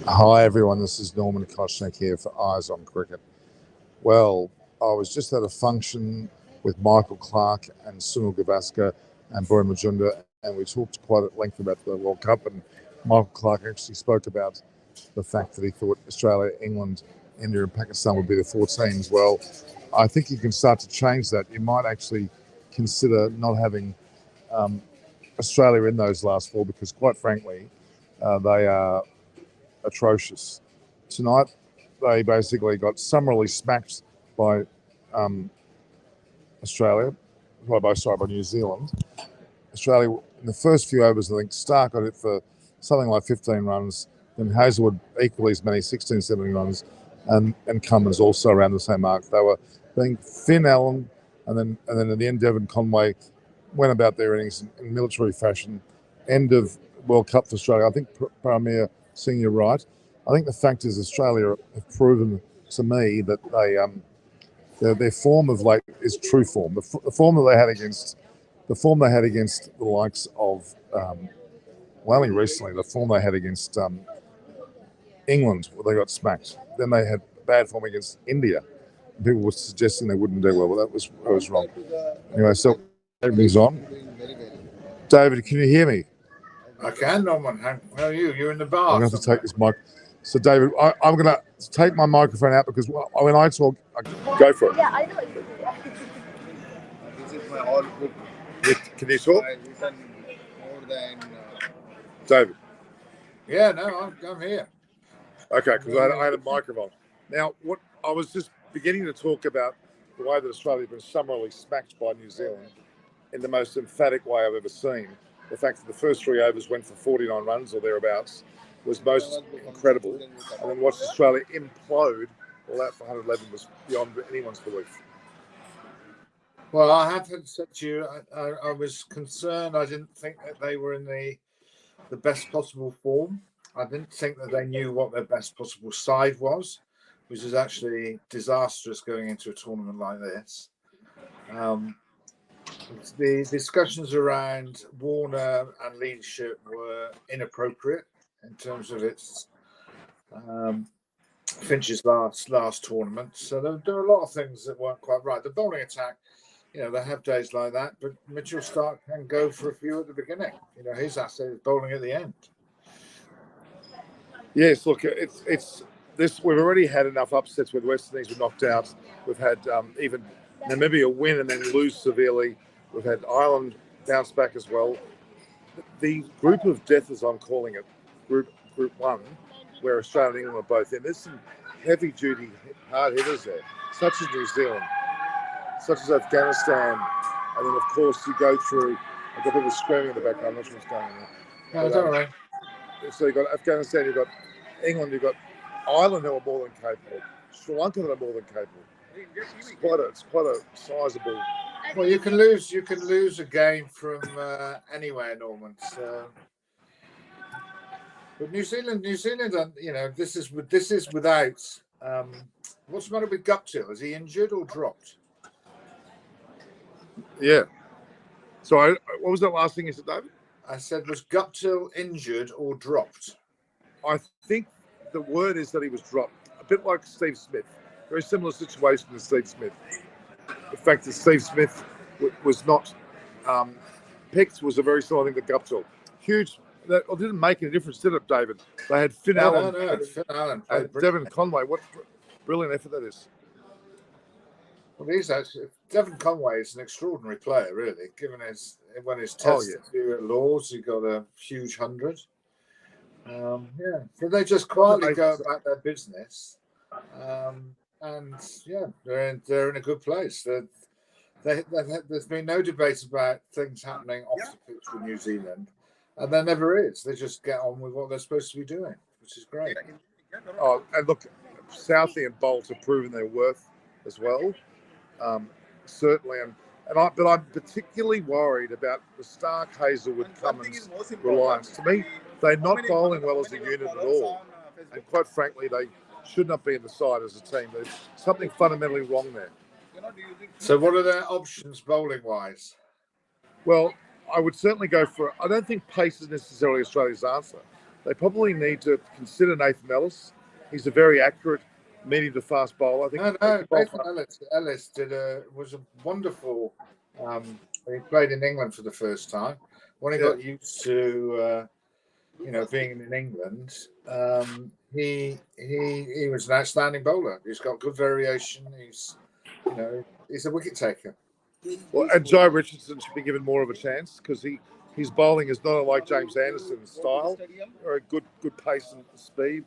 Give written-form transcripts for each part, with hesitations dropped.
Hi everyone, this is Norman Koshnik here for Eyes on Cricket. Well, I was just at a function with Michael Clarke and Sunil Gavaskar and Boy Majunda, and we talked quite at length about the World Cup, and Michael Clarke actually spoke about the fact that he thought Australia, England, India and Pakistan would be the four teams. Well, I think you can start to change that. You might actually consider not having Australia in those last four because, quite frankly, they are atrocious. Tonight, they basically got summarily smacked by Australia, by New Zealand. Australia, in the first few overs, I think Stark got it for something like 15 runs, then Hazelwood equally as many, 16, 17 runs, and Cummins also around the same mark. They were being Finn Allen, and then at the end, Devon Conway went about their innings in military fashion. End of World Cup for Australia. I think Paramir Singh, you're right. I think the fact is Australia have proven to me that their form of late is true form. The form that they had against the likes of only recently, the form they had against England, where they got smacked. Then they had bad form against India. People were suggesting they wouldn't do well. Well, that was wrong. Anyway, so everything's on. David, can you hear me? I can, Norman. How are you? You're in the bar. I'm going to have to take this mic. So, David, I'm going to take my microphone out because when I talk, go for it. Yeah, I know. This is my all book. Can you talk? I written more than. David. Yeah, no, I'm here. Okay, because I had a microphone. Now, what I was just beginning to talk about the way that Australia has been summarily smacked by New Zealand in the most emphatic way I've ever seen. The fact that the first three overs went for 49 runs or thereabouts was most incredible. And then watched Australia implode all out for 111 was beyond anyone's belief. Well, I have said to you, I was concerned. I didn't think that they were in the best possible form. I didn't think that they knew what their best possible side was, which is actually disastrous going into a tournament like this. The discussions around Warner and leadership were inappropriate in terms of its Finch's last tournament. So there were a lot of things that weren't quite right. The bowling attack, they have days like that, but Mitchell Stark can go for a few at the beginning. His asset is bowling at the end. Yes, look, it's this. We've already had enough upsets where the West Indies were knocked out. We've had even Namibia win and then lose severely. We've had Ireland bounce back as well. The group of death, as I'm calling it, Group 1, where Australia and England are both in, there's some heavy-duty hard hitters there, such as New Zealand, such as Afghanistan, and then, of course, you go through, I've got people screaming in the background, I'm not sure what's going on there. No, don't worry. So you've got Afghanistan, you've got England, you've got Ireland who are more than capable, Sri Lanka that are more than capable. It's quite a sizable. Well, you can lose a game from anywhere, Norman. So, but New Zealand, this is without. What's the matter with Guptill? Is he injured or dropped? Yeah. So, what was that last thing you said, David? I said, was Guptill injured or dropped? I think the word is that he was dropped. A bit like Steve Smith. Very similar situation to Steve Smith. The fact that Steve Smith was not picked was a very similar thing to Guptill. Huge. That didn't make any difference, did it, David? They had Finn Allen. No. Finn Allen. Devon Conway. What brilliant effort that is. Well, Devon Conway is an extraordinary player, really. Given his test at Lords, he got a huge 100. So they just quietly go about their business, they're in a good place. There's been no debate about things happening off the pitch with New Zealand, and there never is. They just get on with what they're supposed to be doing, which is great. Oh, and look, Southey and Bolt have proven their worth as well. Certainly, but I'm particularly worried about the Stark, Hazelwood, Cummins reliance. To me, they're not bowling well as a unit at all, and quite frankly, they should not be in the side as a team. There's something fundamentally wrong there. So, what are their options bowling-wise? Well, I would certainly go for. I don't think pace is necessarily Australia's answer. they probably need to consider Nathan Ellis. He's a very accurate medium to fast bowler. I think. No, Nathan Ellis was a wonderful. He played in England for the first time. When he got used to being in England, he was an outstanding bowler. He's got good variation. He's a wicket taker. Well, and Jai Richardson should be given more of a chance because his bowling is not unlike James Anderson's style, or a good pace and speed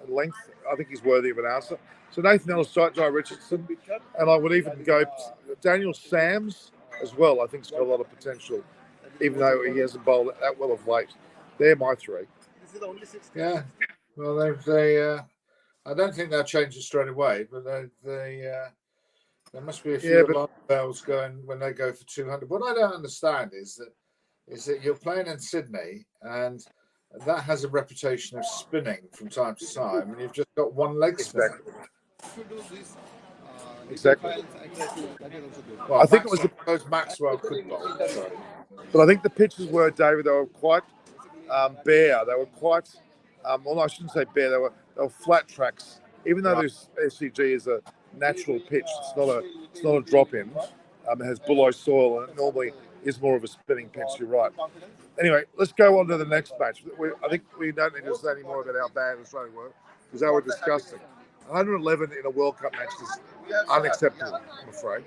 and length. I think he's worthy of an answer. So Nathan Ellis, Jai Richardson, and I would even go Daniel Sams as well. I think he's got a lot of potential, even though he hasn't bowled that well of late. They're my three. Yeah, well, they I don't think they'll change it straight away, but there must be a few alarm bells going when they go for 200. What I don't understand is that you're playing in Sydney, and that has a reputation of spinning from time to time, and you've just got one leg spinner. Exactly. Well, I think Maxwell could bowl. But I think the pitches were, David, they were quite bare. They were quite, well, I shouldn't say bare. They were flat tracks. Even though this SCG is a natural pitch, it's not a drop in. It has bulloy soil, and it normally is more of a spinning pitch. You're right. Anyway, let's go on to the next match. I think we don't need to say any more about how bad Australia were because they were disgusting. 111 in a World Cup match is unacceptable, I'm afraid.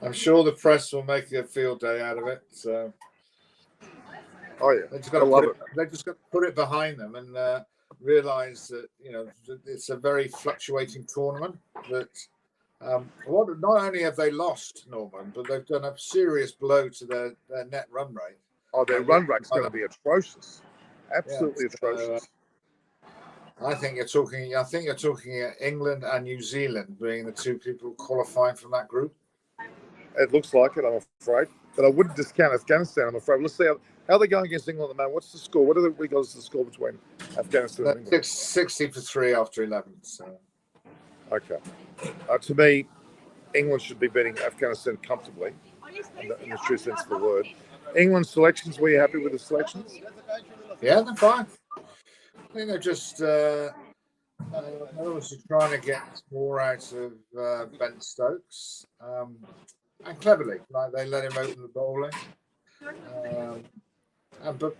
I'm sure the press will make a field day out of it. So, they just got to put it behind them and realise that it's a very fluctuating tournament. That not only have they lost, Norman, but they've done a serious blow to their net run rate. Oh, their run rate's going to be atrocious. Absolutely atrocious. I think you're talking England and New Zealand being the two people qualifying from that group. It looks like it, I'm afraid. But I wouldn't discount Afghanistan, I'm afraid. Let's see how they're going against England at the moment. What's the score? What are the score between Afghanistan and England? 60-3 after 11. So. Okay. To me, England should be beating Afghanistan comfortably, in the true sense of the word. England's selections, were you happy with the selections? Yeah, they're fine. I think they're just obviously trying to get more out of Ben Stokes, and cleverly, like they let him open the bowling. But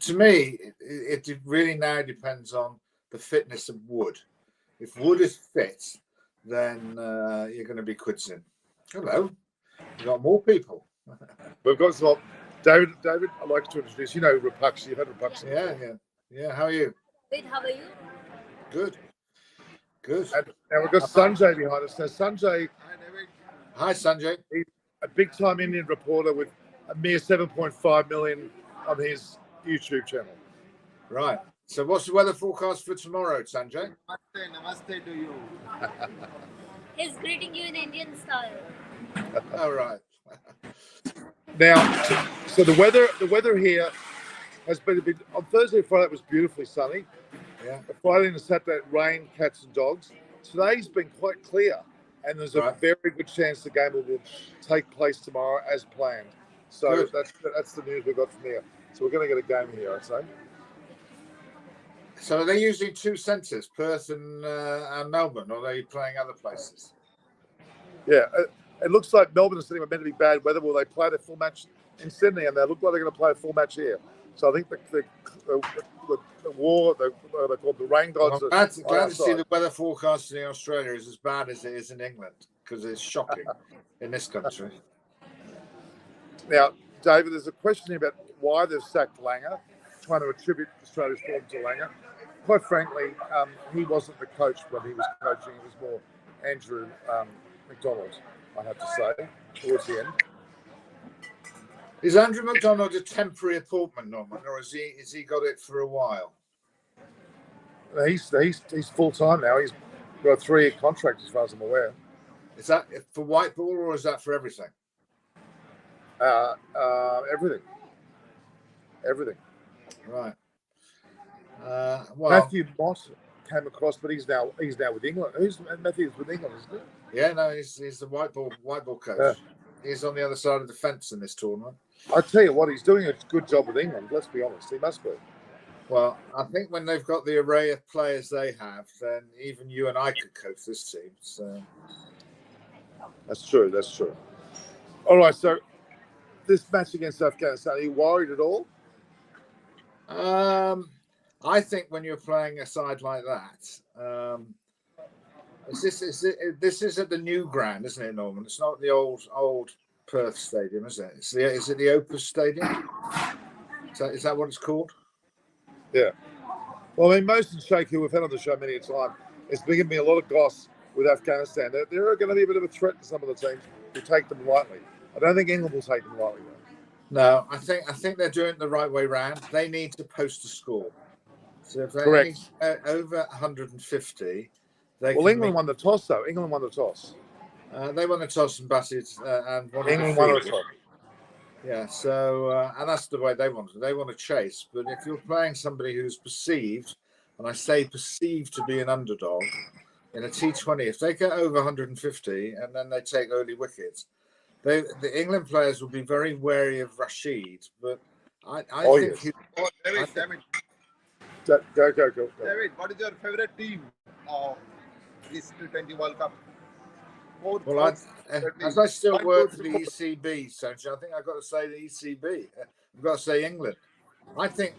to me, it really now depends on the fitness of Wood. If Wood is fit, then you're going to be quids in. Hello, we've got more people. We've got some. David, I'd like to introduce. Rapakshi. You've had Rapakshi. Yeah. How are you? Good. How are you? Good. And now we've got Sanjay behind us. Now, Sanjay. Hi, Sanjay. He's a big-time Indian reporter with a mere 7.5 million on his YouTube channel. Right. So, what's the weather forecast for tomorrow, Sanjay? Namaste to you. He's greeting you in Indian style. All right. Now, so the weather here has been a bit. On Thursday and Friday, it was beautifully sunny. Yeah. Friday and Saturday, rain, cats and dogs. Today's been quite clear, and there's a very good chance the game will take place tomorrow as planned. So that's the news we got from here. So we're going to get a game here, I'd say. So are they using two centres, Perth and Melbourne, or are they playing other places? Yeah, it looks like Melbourne and Sydney were meant to be bad weather. Will they play their full match in Sydney? And they look like they're going to play a full match here. So I think the war, they're called the rain gods. Well, I'm glad to see the weather forecast in Australia is as bad as it is in England, because it's shocking in this country. Now, David, there's a question here about why they've sacked Langer, trying to attribute Australia's form to Langer. Quite frankly, he wasn't the coach when he was coaching. It was more Andrew McDonald, I have to say, towards the end. Is Andrew McDonald a temporary appointment, Norman, or has he got it for a while? He's full time now. He's got a 3-year contract, as far as I'm aware. Is that for white ball, or is that for everything? Everything. Right. Matthew Moss came across, but he's now with England. Matthew's with England, isn't he? Yeah, no, he's the white ball coach. he's on the other side of the fence in this tournament. I tell you what, he's doing a good job with England. Let's be honest, he must be. Well, I think when they've got the array of players they have, then even you and I could coach this team. So that's true. That's true. All right, so this match against Afghanistan, are you worried at all? I think when you're playing a side like that, this is at the new ground, isn't it, Norman? It's not the old Perth Stadium, is it? Is it the Opus Stadium? Is that what it's called? Yeah. Well, I mean, Mohsen Sheikh, who we've had on the show many a time, has been giving me a lot of goss with Afghanistan. They're going to be a bit of a threat to some of the teams who take them lightly. I don't think England will take them lightly, though. No, I think they're doing it the right way round. They need to post a score. So if they're Correct. Over 150, England won the toss, though. England won the toss. They won the toss and batted and won. England won the toss. Yeah, so and that's the way they want it. They want to chase, but if you're playing somebody who's perceived, and I say perceived to be an underdog in a T20, if they get over 150 and then they take early wickets, the England players will be very wary of Rashid. But I think. Yes. David. Go. David, what is your favorite team of this T20 World Cup? Well, as I still work for the ECB, Sancho, I think I've got to say the ECB. I've got to say England. I think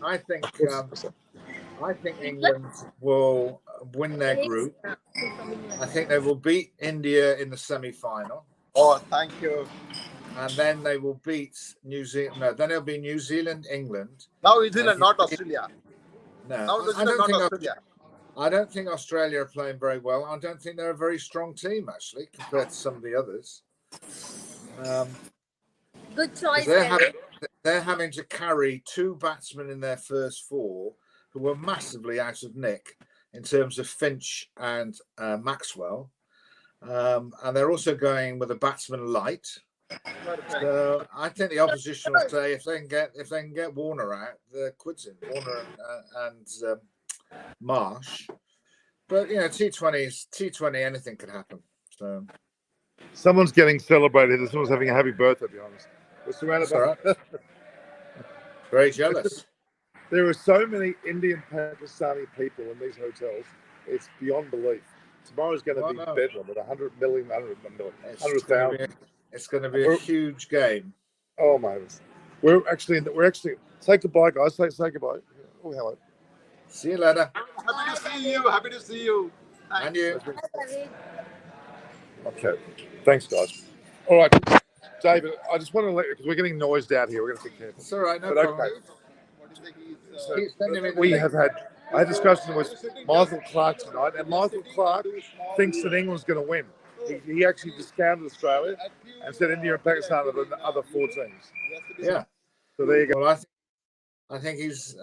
England will win their group. I think they will beat India in the semi-final. Oh, thank you. And then they will beat New Zealand. No, then it'll be New Zealand, England. Now New Zealand, not Australia. No, I don't think Australia are playing very well. I don't think they're a very strong team, actually, compared to some of the others. Good choice. They're having to carry two batsmen in their first four who were massively out of nick in terms of Finch and Maxwell. And they're also going with a batsman light. So I think the opposition will say if they can get Warner out, they're quitting. Warner and Marsh. But T20, anything could happen. So someone's getting celebrated. Someone's having a happy birthday, to be honest. We're surrounded by very jealous. There are so many Indian Pakistani people in these hotels. It's beyond belief. Tomorrow's going to be bedlam with 100,000. It's going to be a huge game. Oh my! We're actually say goodbye, guys. Say goodbye. Oh, hello. See you later. Happy to see you. And you. Okay. Thanks, guys. All right, David. I just want to let you because we're getting noised out here. We're going to be careful. It's all right. No problem. Okay. So I had discussion with Michael Clark tonight, and Michael Clark thinks that England's going to win. He actually discounted Australia and said India and Pakistan are the other four teams. Yeah. So there you go. Well, I think he's.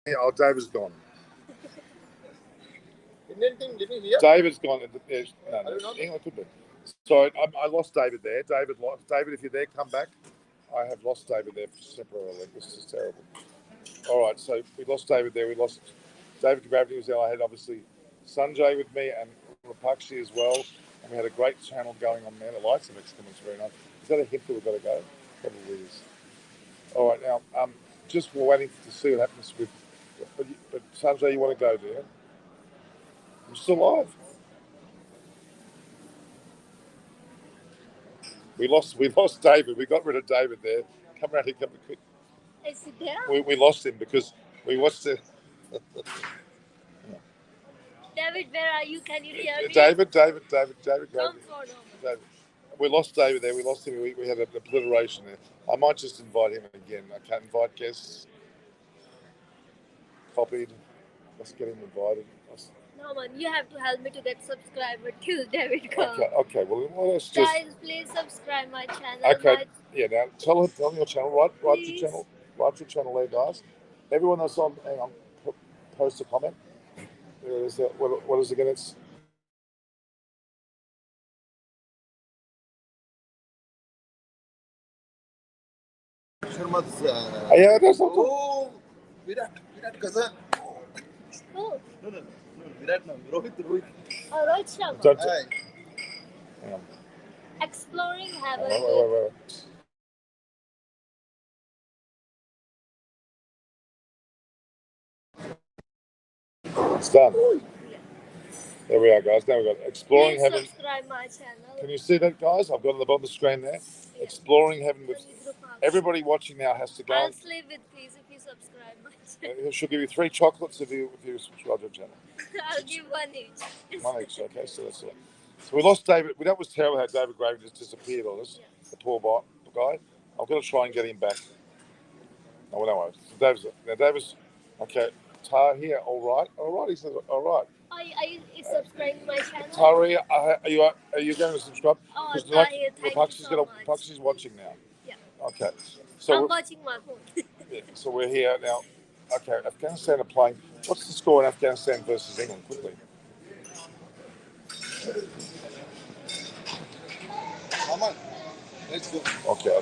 Yeah, David's gone. Indian team living here? David's gone. No, England could be. Sorry, I lost David there. David, if you're there, come back. I have lost David there temporarily. This is terrible. All right, so we lost David there. We lost David Gravity was there. I had obviously Sanjay with me and Rapakshi as well. And we had a great channel going on there. The lights have excellent. Very nice. Is that a hint that we've got to go? Probably is. All right, now, just we're waiting to see what happens with. But Sanjay, you want to go, do you? I'm still alive. We lost David. We got rid of David there. Come around here, come quick. Is it there? We lost him because we watched it. David, where are you? Can you hear me? David. Come David. forward. David. We lost David there. We lost him. We had an obliteration there. I might just invite him again. I can't invite guests. Copied. Let's get him invited. No, man, you have to help me to get subscriber till David comes. Okay. Well, let's just. Guys, please subscribe my channel. Okay. Yeah. Now tell them your channel. Write your channel. Write your channel there, guys. Everyone that's on, hang on. Post a comment. What is it again? It's. Sharma's. Yeah, that's not. Oh, Virat cousin. Oh, No. Virat, no. Rohit. Rohit Sharma. Don't. Hi. Hang on. Exploring Heaven. Wait. It's done. There we are, guys. Now we've got Exploring Please Heaven. subscribe my channel. Can you see that, guys? I've got it on the bottom of the screen there. Yeah. Exploring Heaven with Group house. everybody watching now has to go. I'll sleep with please if you subscribe my channel. She'll give you 3 chocolates if you subscribe to the channel. I'll give one each. One each, okay? So that's it. So we lost David. That was terrible how David Graven just disappeared on us. Yeah. The poor guy. I'm going to try and get him back. No, no worries. So David's okay. Tar here, all right. He says, all right. Are you subscribing to my channel? Tari, are you going to subscribe? Oh, Because Tahir, thank you so much. Paxi's watching now. Yeah. Okay. So I'm watching my phone. yeah, so we're here now. Okay, Afghanistan are playing. What's the score in Afghanistan versus England? Quickly. Come on. Let's go. Okay.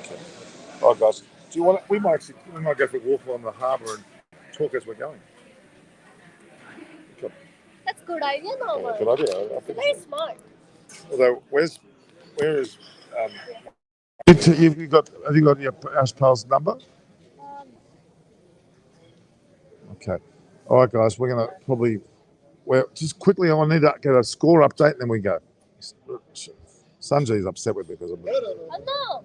All right, guys. Do you want? We might go for a walk along the harbour and talk as we're going. That's a good idea, Norman. Good idea. I think Very smart. Although, where is? Have you got your Ash Pal's number? Okay. All right, guys. We're gonna probably. Just quickly. I need to get a score update, and then we go. Sanjay's upset with me because I'm. No.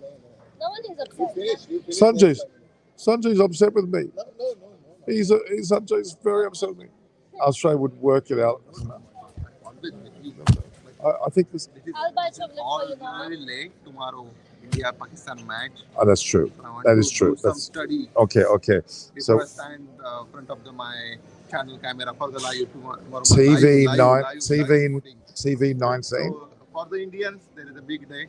No one is upset. You finish. Sanjay's upset with me. No. Sanjay's very upset with me. Australia would work it out. I think this. I'll buy chocolate All for you, Norman. very late tomorrow. India-Pakistan match. Oh, that's true. That is true. Do some That's study. okay. Before So I stand front of my channel camera for the live tomorrow. TV 19. So for the Indians, there is a big day.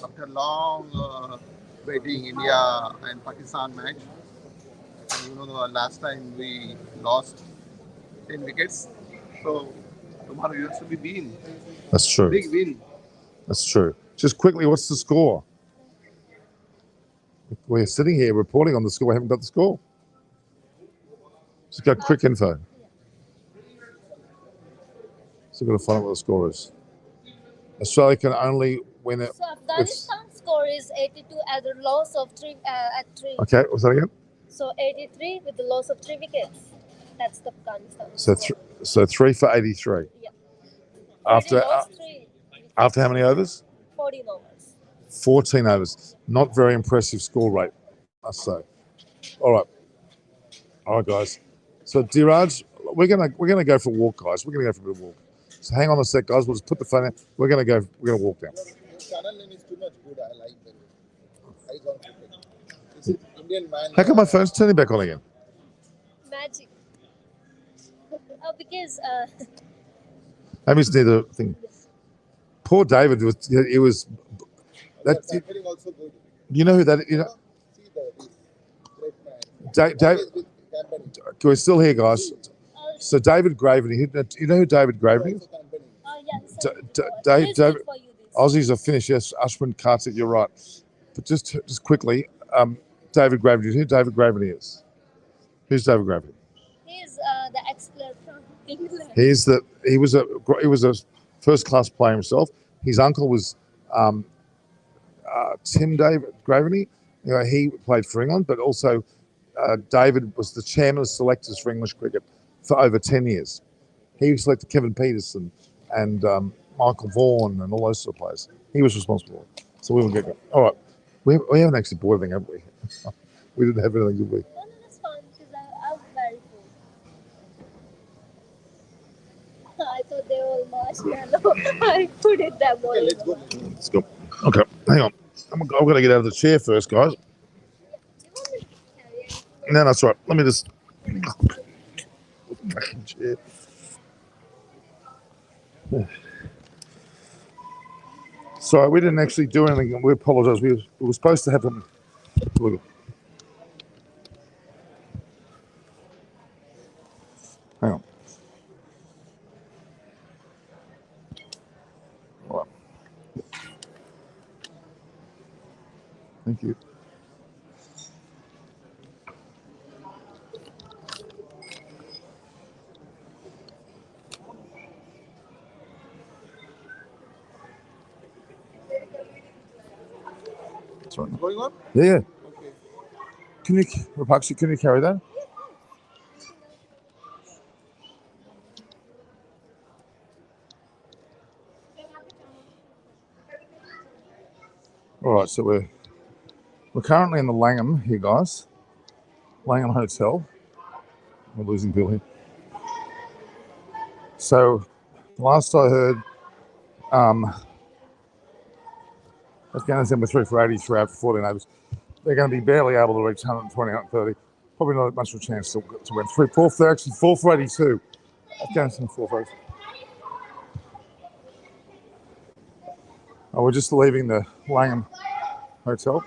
After long waiting, India and Pakistan match. And the last time we lost 10 wickets. So tomorrow you have to be win. That's true. Big win. That's true. Just quickly, what's the score? We're sitting here reporting on the score. We haven't got the score. Just got quick info. So we've got to find out what the score is. Australia can only win it. So Afghanistan's score is 82 at the loss of 3 at 3. Okay, what's that again? So 83 with the loss of 3 wickets. That's the Afghanistan. So 3 for 83. Yeah. After three. After how many overs? 14 overs. 14 overs. Not very impressive score rate, I must say. All right, guys. So Diraj, we're gonna go for a walk, guys. We're gonna go for a bit of a walk. So hang on a sec, guys. We'll just put the phone in. We're gonna walk down. Your channel name is too much good. I like it. Eyes on cricket. This is Indian man. How come my phone's turning back on again? Magic. Because Maybe it's near the thing. Poor David was. It was. That Campaigning also good. you know who that? You know, See this great man. David. Always with campaigning. We're still here, guys. So David Graveney. You know who David Graveney is? Also campaigning. David. Aussies are finished. Yes, Ashwin Kartik. You're right. But just quickly, David Graveney. You know who David Graveney is? Who's David Graveney? He's the ex-player from England. He was a first class player himself. His uncle was Tim David Graveney. You know, he played for England, but also David was the chairman of selectors for English cricket for over 10 years. He selected Kevin Peterson and Michael Vaughan and all those sort of players. He was responsible for it. So we will get going. All right. We haven't actually bought anything, have we? We didn't have anything, did we? No, that's fine because I'm very full. yellow. I put it that way. Okay, let's go. Let's go. Okay, hang on. I've got to get out of the chair first, guys. No, that's right. Let me just. Fucking chair. Sorry, we didn't actually do anything. We apologise. We were supposed to have them. Look. Hang on. All right. Thank you. That's right. Going on? Yeah. Okay. Can you, Rapaksha, can you carry that? All right, so we're currently in the Langham here, guys. Langham Hotel. We're losing Bill here. So, last I heard, Afghanistan were 3 for 83 out for 14 overs. They're going to be barely able to reach 120, 130. Probably not much of a chance to win. 4 for, actually 4 for 82. Afghanistan 4 for 82. Oh, we're just leaving the Langham Hotel.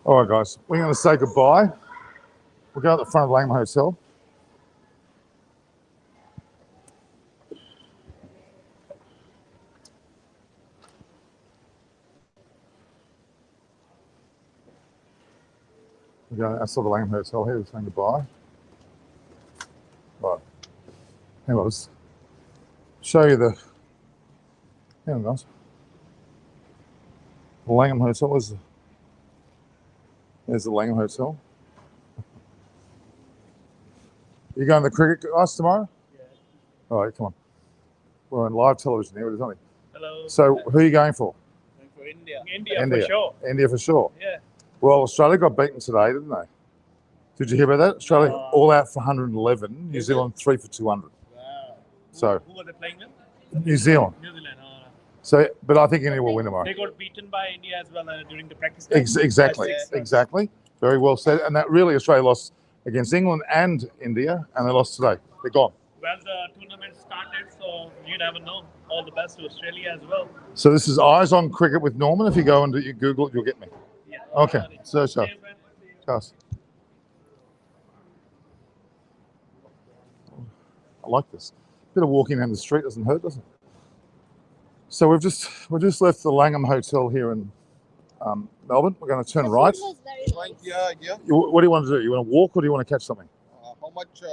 All right, guys, we're going to say goodbye. We'll go at the front of the Langham Hotel. We're going outside the Langham Hotel here. We're saying goodbye. Right. Hang on, let's show you the. Hang on, guys. The Langham Hotel is. There's the Langham Hotel. You going to the cricket, guys, tomorrow? Yeah. All right, come on. We're on live television here. Isn't it? Hello. So, who are you going for? Going for India. India India. for sure. India for sure. Yeah. Well, Australia got beaten today, didn't they? Did you hear about that? Australia all out for 111. New Zealand 3 for 200. Wow. So Who are they playing with? New Zealand. New Zealand. So, but I think India will win tomorrow. They got beaten by India as well during the practice match. Exactly. Yes. Exactly. Very well said. And that really, Australia lost against England and India, and they lost today. They're gone. Well, the tournament started, so you never know. All the best to Australia as well. So this is Eyes on Cricket with Norman. If you go and you Google it, you'll get me. Yeah. Okay. So. Okay, man. Charles. I like this. Bit of walking down the street doesn't hurt, does it? So we've just left the Langham Hotel here in Melbourne. We're going to turn right. Yeah. What do you want to do? You want to walk or do you want to catch something? How much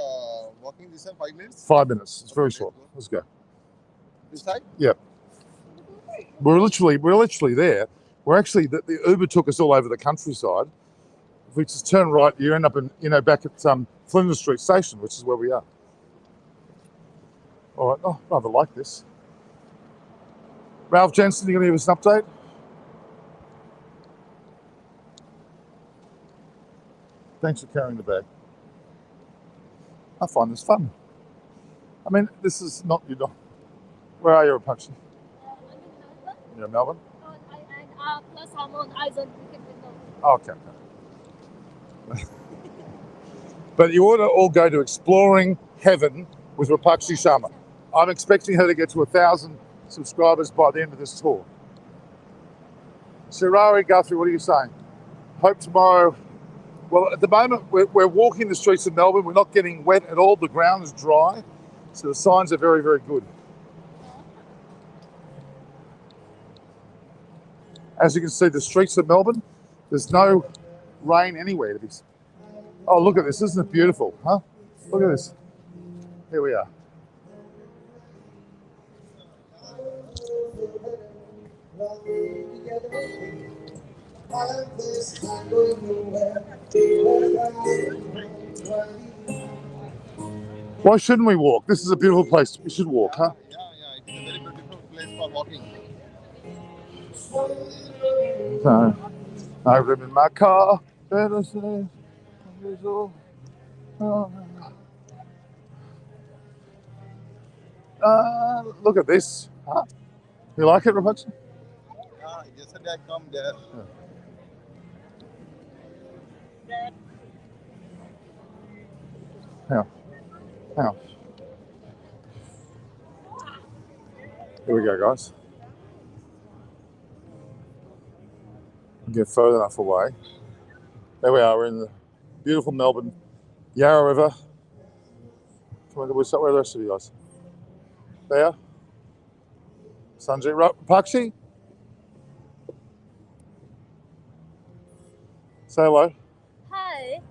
walking distance? 5 minutes? 5 minutes. It's very short. Let's go. This side? Yeah. We're literally there. We're actually the Uber took us all over the countryside. If we just turn right, you end up in back at Flinders Street Station, which is where we are. All right. Oh, rather like this. Ralph Jensen, you going to give us an update? Thanks for carrying the bag. I find this fun. I mean, this is not Where are you, Apache? I'm in Melbourne. You're in Melbourne? And plus I'm on Eyes on Cricket with Norman. Okay. But you ought to all go to Exploring Heaven with Rapakshi Sharma. I'm expecting her to get to 1,000 subscribers by the end of this tour. Shirari Guthrie, what are you saying? Hope tomorrow. Well, at the moment, we're walking the streets of Melbourne. We're not getting wet at all. The ground is dry. So the signs are very, very good. As you can see, the streets of Melbourne, there's no rain anywhere to be. Oh, look at this. Isn't it beautiful? Huh? Look at this. Here we are. Why shouldn't we walk? This is a beautiful place. We should walk, huh? Yeah. It is a very beautiful place for walking. So, I live in my car. Look at this. Huh? You like it, Rapachi? Yesterday I come there. Hang on. Here we go, guys. Get further enough away. There we are. We're in the beautiful Melbourne Yarra River. Come on, we'll start with the rest of you guys. There. Sanjay Pakshi. Say hello. Hi.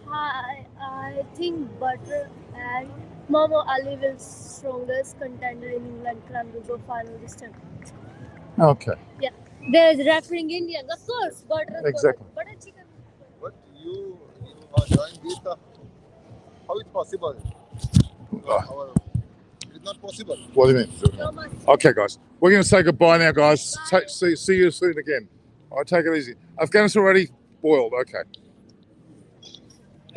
Hi. I think butter and Momo Ali will strongest contender in England Crumbler final this time. Okay. Yeah. There's referring Indians, of course. Butter. Exactly. Butter chicken. But you join this. How it's possible? It's not possible. What do you mean? So much. Okay, guys. We're going to say goodbye now, guys. See you soon again. All right, take it easy. Afghanistan already boiled. Okay.